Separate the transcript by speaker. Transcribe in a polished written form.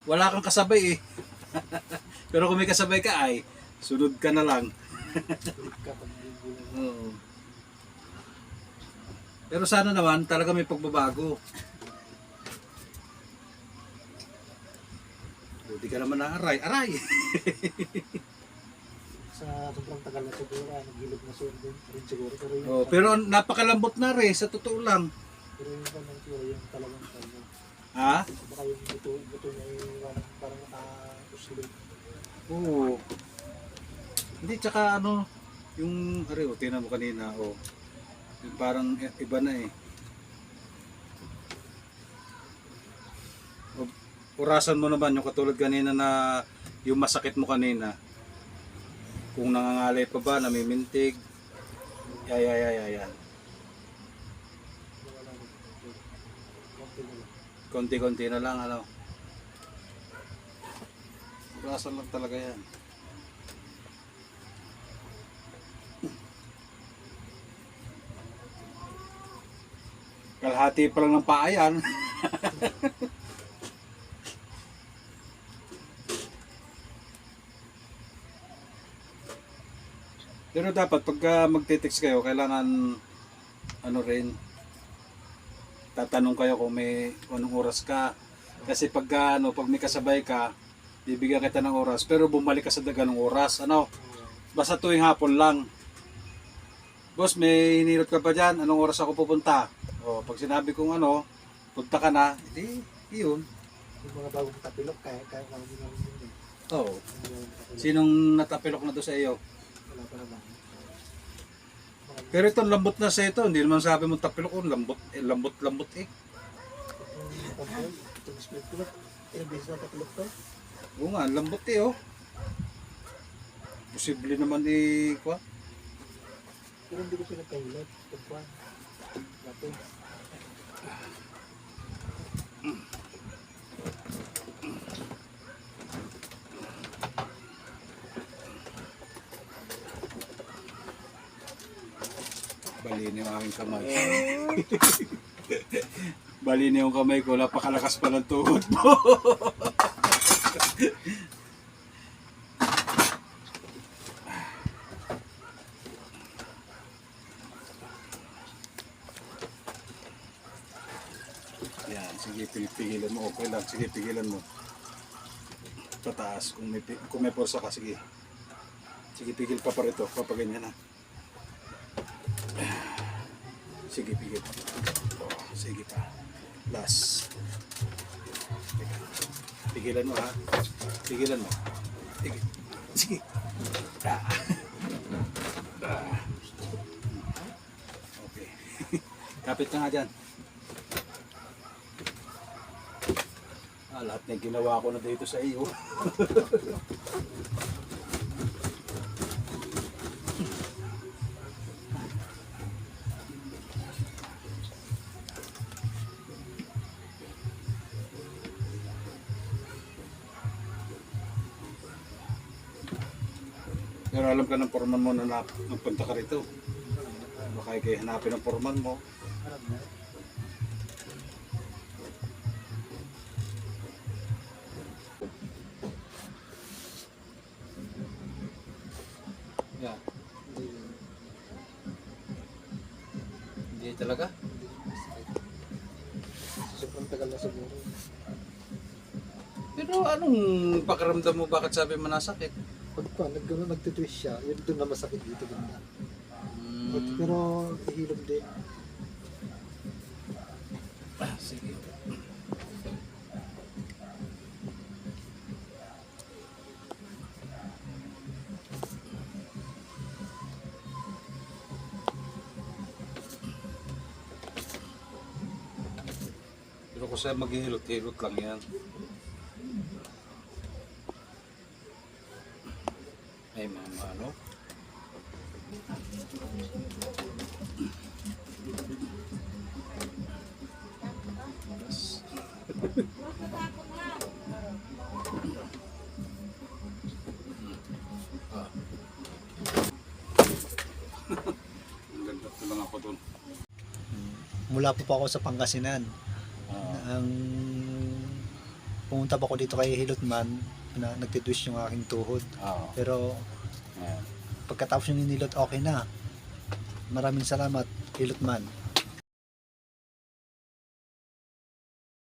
Speaker 1: Wala kang kasabay eh. Pero kung may kasabay ka ay, sunod ka na lang. Oo. Pero sana naman talaga may pagbabago. Buti ka naman na aray. Aray!
Speaker 2: Sa sobrang tagal na siguro, nagilog na siguro rin siguro. Pero yung,
Speaker 1: Pero napakalambot na rin, sa totoo lang.
Speaker 2: pero yung tanong siguro, yung talagang ano,
Speaker 1: Ha?
Speaker 2: baka yung buto niya yung parang nakasusulog.
Speaker 1: Oo. Hindi, tsaka ano, yung, tingnan mo kanina, yung parang iba na eh. Orasan mo naman yung katulad kanina na yung masakit mo kanina. Kung nangangalay pa ba, namimintig. Yan.
Speaker 2: Wala na. Konti na lang.
Speaker 1: Konti-konti na lang, ano. Orasan lang talaga yan. Kalahati pa lang ng paa yan. Pero dapat pagka magte-text kayo, kailangan ano rin, tatanong kayo kung may anong oras ka. Kasi pagka pag may kasabay ka, bibigyan kita ng oras, pero bumalik ka sa ganung oras. Basta tuwing hapon lang. Boss, may hinirot ka pa dyan, anong oras ako pupunta? Pag sinabi kong punta ka na, yun.
Speaker 2: Yung mga bagong tapilok, kaya hindi namin yun eh.
Speaker 1: Oo.
Speaker 2: Yung bagong tapilok,
Speaker 1: Sinong natapilok na to sa iyo?
Speaker 2: wala pa naman.
Speaker 1: Pero itong lambot na sa ito, hindi naman sabi mo tapilok, lambot eh.
Speaker 2: Itong tapilok, itong split ko, ilang beses na tapilok to.
Speaker 1: Oo nga, lambot eh Posible naman kuha.
Speaker 2: Pero hindi ko pinagkahilat. Itong kwan. Dati.
Speaker 1: Balini yung aking kamay. Balini yung kamay ko, napakalakas pa ng tuhod mo. Yan, sige, pigilan mo. Okay lang, sige, pigilan mo. Pataas, kung may porsa ka, sige. Sige, pigil pa rito, papaganyan na. Sige, pigil. Sige pa. Last. Pigilan mo ha. Pigilan mo. Pigil. Sige. Okay. Kapit ka nga dyan. Lahat na ginawa ko na dito sa iyo. Pero alam ka ng foreman mo na nagpunta ka rito. Baka kayo hanapin ng foreman mo.
Speaker 2: Alam na.
Speaker 1: Yeah. Hindi talaga.
Speaker 2: Sobrang tagal na siguro.
Speaker 1: Pero anong pakiramdam mo, bakit sabi mo nasakit?
Speaker 2: Pag nagtitwist siya, yun doon na masakit dito. Pero ihilom din.
Speaker 1: Sige. Pero kung sa'yo maghihilot-hilot lang yan. Ay mga ang ganda ko lang ako dun.
Speaker 2: Mula po ako sa Pangasinan.
Speaker 1: Ah.
Speaker 2: Ang pumunta pa ako dito kay Hilotman na nagtitwist yung aking tuhod.
Speaker 3: Oo.
Speaker 2: Pero
Speaker 3: Ayan.
Speaker 2: pagkatapos yung ninilot, okay na. Maraming salamat, Hilotman.